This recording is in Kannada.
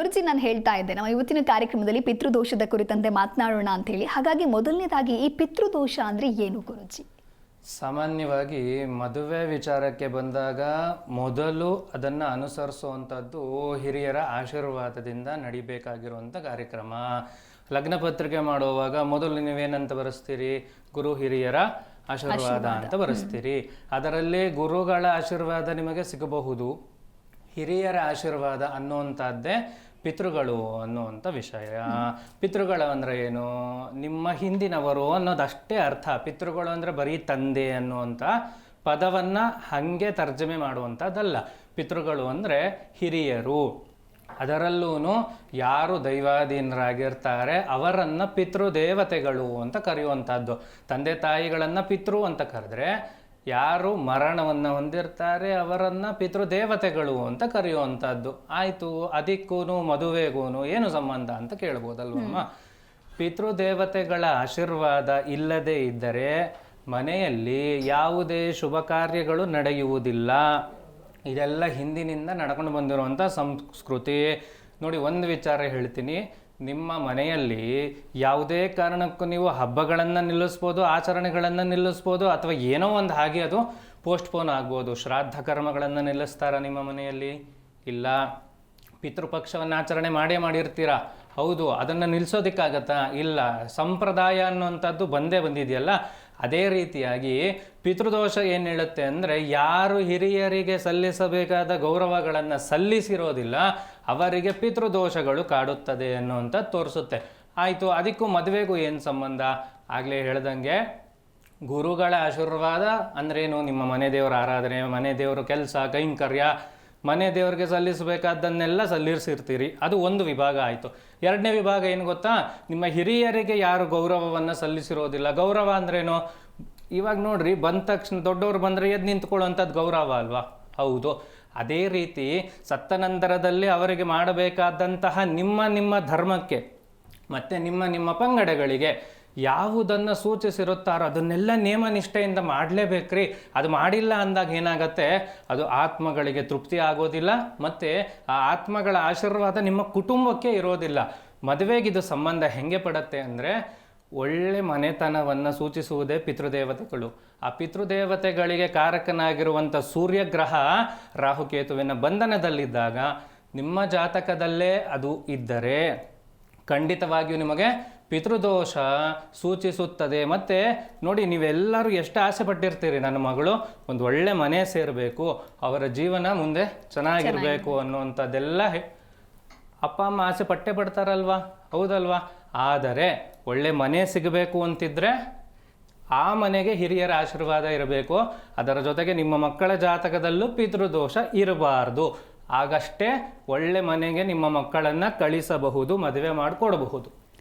ಗುರುಜಿ, ನಾನು ಹೇಳ್ತಾ ಇದ್ದೆ ನಮ್ಮ ಇವತ್ತಿನ ಕಾರ್ಯಕ್ರಮದಲ್ಲಿ ಪಿತೃದೋಷದ ಕುರಿತಂತೆ ಮಾತನಾಡೋಣ ಅಂತ ಹೇಳಿ. ಹಾಗಾಗಿ ಮೊದಲನೇದಾಗಿ ಈ ಪಿತೃದೋಷ ಅಂದ್ರೆ ಏನು ಗುರುಜಿ? ಸಾಮಾನ್ಯವಾಗಿ ಮದುವೆ ವಿಚಾರಕ್ಕೆ ಬಂದಾಗ ಮೊದಲು ಅದನ್ನು ಅನುಸರಿಸುವಂಥದ್ದು ಹಿರಿಯರ ಆಶೀರ್ವಾದದಿಂದ ನಡಿಬೇಕಾಗಿರುವಂಥ ಕಾರ್ಯಕ್ರಮ. ಲಗ್ನ ಪತ್ರಿಕೆ ಮಾಡುವಾಗ ಮೊದಲು ನೀವೇನಂತ ಬರೆಸ್ತೀರಿ? ಗುರು ಹಿರಿಯರ ಆಶೀರ್ವಾದ ಅಂತ ಬರೆಸ್ತೀರಿ. ಅದರಲ್ಲಿ ಗುರುಗಳ ಆಶೀರ್ವಾದ ನಿಮಗೆ ಸಿಗಬಹುದು, ಹಿರಿಯರ ಆಶೀರ್ವಾದ ಅನ್ನುವಂಥದ್ದೇ ಪಿತೃಗಳು ಅನ್ನುವಂಥ ವಿಷಯ. ಪಿತೃಗಳು ಅಂದರೆ ಏನು? ನಿಮ್ಮ ಹಿಂದಿನವರು ಅನ್ನೋದಷ್ಟೇ ಅರ್ಥ. ಪಿತೃಗಳು ಅಂದರೆ ಬರೀ ತಂದೆ ಅನ್ನುವಂಥ ಪದವನ್ನು ಹಾಗೆ ತರ್ಜಮೆ ಮಾಡುವಂಥದ್ದಲ್ಲ. ಪಿತೃಗಳು ಅಂದರೆ ಹಿರಿಯರು. ಅದರಲ್ಲೂ ಯಾರು ದೈವಾಧೀನರಾಗಿರ್ತಾರೆ ಅವರನ್ನು ಪಿತೃದೇವತೆಗಳು ಅಂತ ಕರೆಯುವಂಥದ್ದು. ತಂದೆ ತಾಯಿಗಳನ್ನು ಪಿತೃ ಅಂತ ಕರೆದ್ರೆ, ಯಾರು ಮರಣವನ್ನು ಹೊಂದಿರ್ತಾರೆ ಅವರನ್ನು ಪಿತೃದೇವತೆಗಳು ಅಂತ ಕರೆಯುವಂಥದ್ದು. ಆಯಿತು, ಅದಕ್ಕೂ ಮದುವೆಗೂ ಏನು ಸಂಬಂಧ ಅಂತ ಕೇಳ್ಬೋದಲ್ವಮ್ಮ? ಪಿತೃದೇವತೆಗಳ ಆಶೀರ್ವಾದ ಇಲ್ಲದೇ ಇದ್ದರೆ ಮನೆಯಲ್ಲಿ ಯಾವುದೇ ಶುಭ ಕಾರ್ಯಗಳು ನಡೆಯುವುದಿಲ್ಲ. ಇದೆಲ್ಲ ಹಿಂದಿನಿಂದ ನಡ್ಕೊಂಡು ಬಂದಿರುವಂಥ ಸಂಸ್ಕೃತಿ. ನೋಡಿ, ಒಂದು ವಿಚಾರ ಹೇಳ್ತೀನಿ. ನಿಮ್ಮ ಮನೆಯಲ್ಲಿ ಯಾವುದೇ ಕಾರಣಕ್ಕೂ ನೀವು ಹಬ್ಬಗಳನ್ನು ನಿಲ್ಲಿಸ್ಬೋದು, ಆಚರಣೆಗಳನ್ನು ನಿಲ್ಲಿಸ್ಬೋದು, ಅಥವಾ ಏನೋ ಒಂದು ಹಾಗೆ ಅದು ಪೋಸ್ಟ್ಪೋನ್ ಆಗ್ಬೋದು. ಶ್ರಾದ್ದ ಕರ್ಮಗಳನ್ನು ನಿಲ್ಲಿಸ್ತಾರ ನಿಮ್ಮ ಮನೆಯಲ್ಲಿ? ಇಲ್ಲ. ಪಿತೃಪಕ್ಷವನ್ನು ಆಚರಣೆ ಮಾಡಿರ್ತೀರ, ಹೌದು. ಅದನ್ನು ನಿಲ್ಲಿಸೋದಕ್ಕಾಗತ್ತಾ? ಇಲ್ಲ. ಸಂಪ್ರದಾಯ ಅನ್ನುವಂಥದ್ದು ಬಂದೇ ಬಂದಿದೆಯಲ್ಲ. ಅದೇ ರೀತಿಯಾಗಿ ಪಿತೃದೋಷ ಏನು ಹೇಳುತ್ತೆ ಅಂದರೆ, ಯಾರು ಹಿರಿಯರಿಗೆ ಸಲ್ಲಿಸಬೇಕಾದ ಗೌರವಗಳನ್ನು ಸಲ್ಲಿಸಿರೋದಿಲ್ಲ ಅವರಿಗೆ ಪಿತೃದೋಷಗಳು ಕಾಡುತ್ತದೆ ಅನ್ನುವಂಥದ್ದು ತೋರಿಸುತ್ತೆ. ಆಯಿತು, ಅದಕ್ಕೂ ಮದುವೆಗೂ ಏನು ಸಂಬಂಧ? ಆಗಲೇ ಹೇಳ್ದಂಗೆ ಗುರುಗಳ ಆಶೀರ್ವಾದ ಅಂದ್ರೇನು? ನಿಮ್ಮ ಮನೆ ದೇವರ ಆರಾಧನೆ, ಮನೆ ದೇವರ ಕೆಲಸ, ಕೈಂಕರ್ಯ, ಮನೆ ದೇವರಿಗೆ ಸಲ್ಲಿಸಬೇಕಾದ್ದನ್ನೆಲ್ಲ ಸಲ್ಲಿಸಿರ್ತೀರಿ. ಅದು ಒಂದು ವಿಭಾಗ ಆಯಿತು. ಎರಡನೇ ವಿಭಾಗ ಏನು ಗೊತ್ತಾ? ನಿಮ್ಮ ಹಿರಿಯರಿಗೆ ಯಾರು ಗೌರವವನ್ನು ಸಲ್ಲಿಸಿರೋದಿಲ್ಲ. ಗೌರವ ಅಂದ್ರೇನು? ಇವಾಗ ನೋಡ್ರಿ, ಬಂದ ತಕ್ಷಣ ದೊಡ್ಡವರು ಬಂದರೆ ಎದ್ದು ನಿಂತ್ಕೊಳ್ಳುವಂಥದ್ದು ಗೌರವ ಅಲ್ವಾ? ಹೌದು. ಅದೇ ರೀತಿ ಸತ್ತ ನಂತರದಲ್ಲಿ ಅವರಿಗೆ ಮಾಡಬೇಕಾದಂತಹ ನಿಮ್ಮ ಧರ್ಮಕ್ಕೆ ಮತ್ತು ನಿಮ್ಮ ಪಂಗಡಗಳಿಗೆ ಯಾವುದನ್ನು ಸೂಚಿಸಿರುತ್ತಾರೋ ಅದನ್ನೆಲ್ಲ ನೇಮ ನಿಷ್ಠೆಯಿಂದ ಮಾಡಲೇಬೇಕ್ರಿ. ಅದು ಮಾಡಿಲ್ಲ ಅಂದಾಗ ಏನಾಗತ್ತೆ? ಅದು ಆತ್ಮಗಳಿಗೆ ತೃಪ್ತಿ ಆಗೋದಿಲ್ಲ, ಮತ್ತು ಆ ಆತ್ಮಗಳ ಆಶೀರ್ವಾದ ನಿಮ್ಮ ಕುಟುಂಬಕ್ಕೆ ಇರೋದಿಲ್ಲ. ಮದುವೆಗಿದು ಸಂಬಂಧ ಹೆಂಗೆ ಪಡತ್ತೆ ಅಂದರೆ, ಒಳ್ಳೆ ಮನೆತನವನ್ನು ಸೂಚಿಸುವುದೇ ಪಿತೃದೇವತೆಗಳು. ಆ ಪಿತೃದೇವತೆಗಳಿಗೆ ಕಾರಕನಾಗಿರುವಂಥ ಸೂರ್ಯಗ್ರಹ ರಾಹುಕೇತುವಿನ ಬಂಧನದಲ್ಲಿದ್ದಾಗ ನಿಮ್ಮ ಜಾತಕದಲ್ಲೇ ಅದು ಇದ್ದರೆ ಖಂಡಿತವಾಗಿಯೂ ನಿಮಗೆ ಪಿತೃದೋಷ ಸೂಚಿಸುತ್ತದೆ. ಮತ್ತು ನೋಡಿ, ನೀವೆಲ್ಲರೂ ಎಷ್ಟು ಆಸೆ ಪಟ್ಟಿರ್ತೀರಿ, ನನ್ನ ಮಗಳು ಒಂದು ಒಳ್ಳೆ ಮನೆ ಸೇರಬೇಕು, ಅವರ ಜೀವನ ಮುಂದೆ ಚೆನ್ನಾಗಿರಬೇಕು ಅನ್ನುವಂಥದ್ದೆಲ್ಲ ಅಪ್ಪ ಅಮ್ಮ ಆಸೆ ಪಟ್ಟೇ ಪಡ್ತಾರಲ್ವಾ? ಹೌದಲ್ವಾ? ಆದರೆ ಒಳ್ಳೆ ಮನೆ ಸಿಗಬೇಕು ಅಂತಿದ್ರೆ ಆ ಮನೆಗೆ ಹಿರಿಯರ ಆಶೀರ್ವಾದ ಇರಬೇಕು. ಅದರ ಜೊತೆಗೆ ನಿಮ್ಮ ಮಕ್ಕಳ ಜಾತಕದಲ್ಲೂ ಪಿತೃದೋಷ ಇರಬಾರ್ದು. ಆಗಷ್ಟೇ ಒಳ್ಳೆ ಮನೆಗೆ ನಿಮ್ಮ ಮಕ್ಕಳನ್ನು ಕಳಿಸಬಹುದು, ಮದುವೆ ಮಾಡಿಕೊಡಬಹುದು.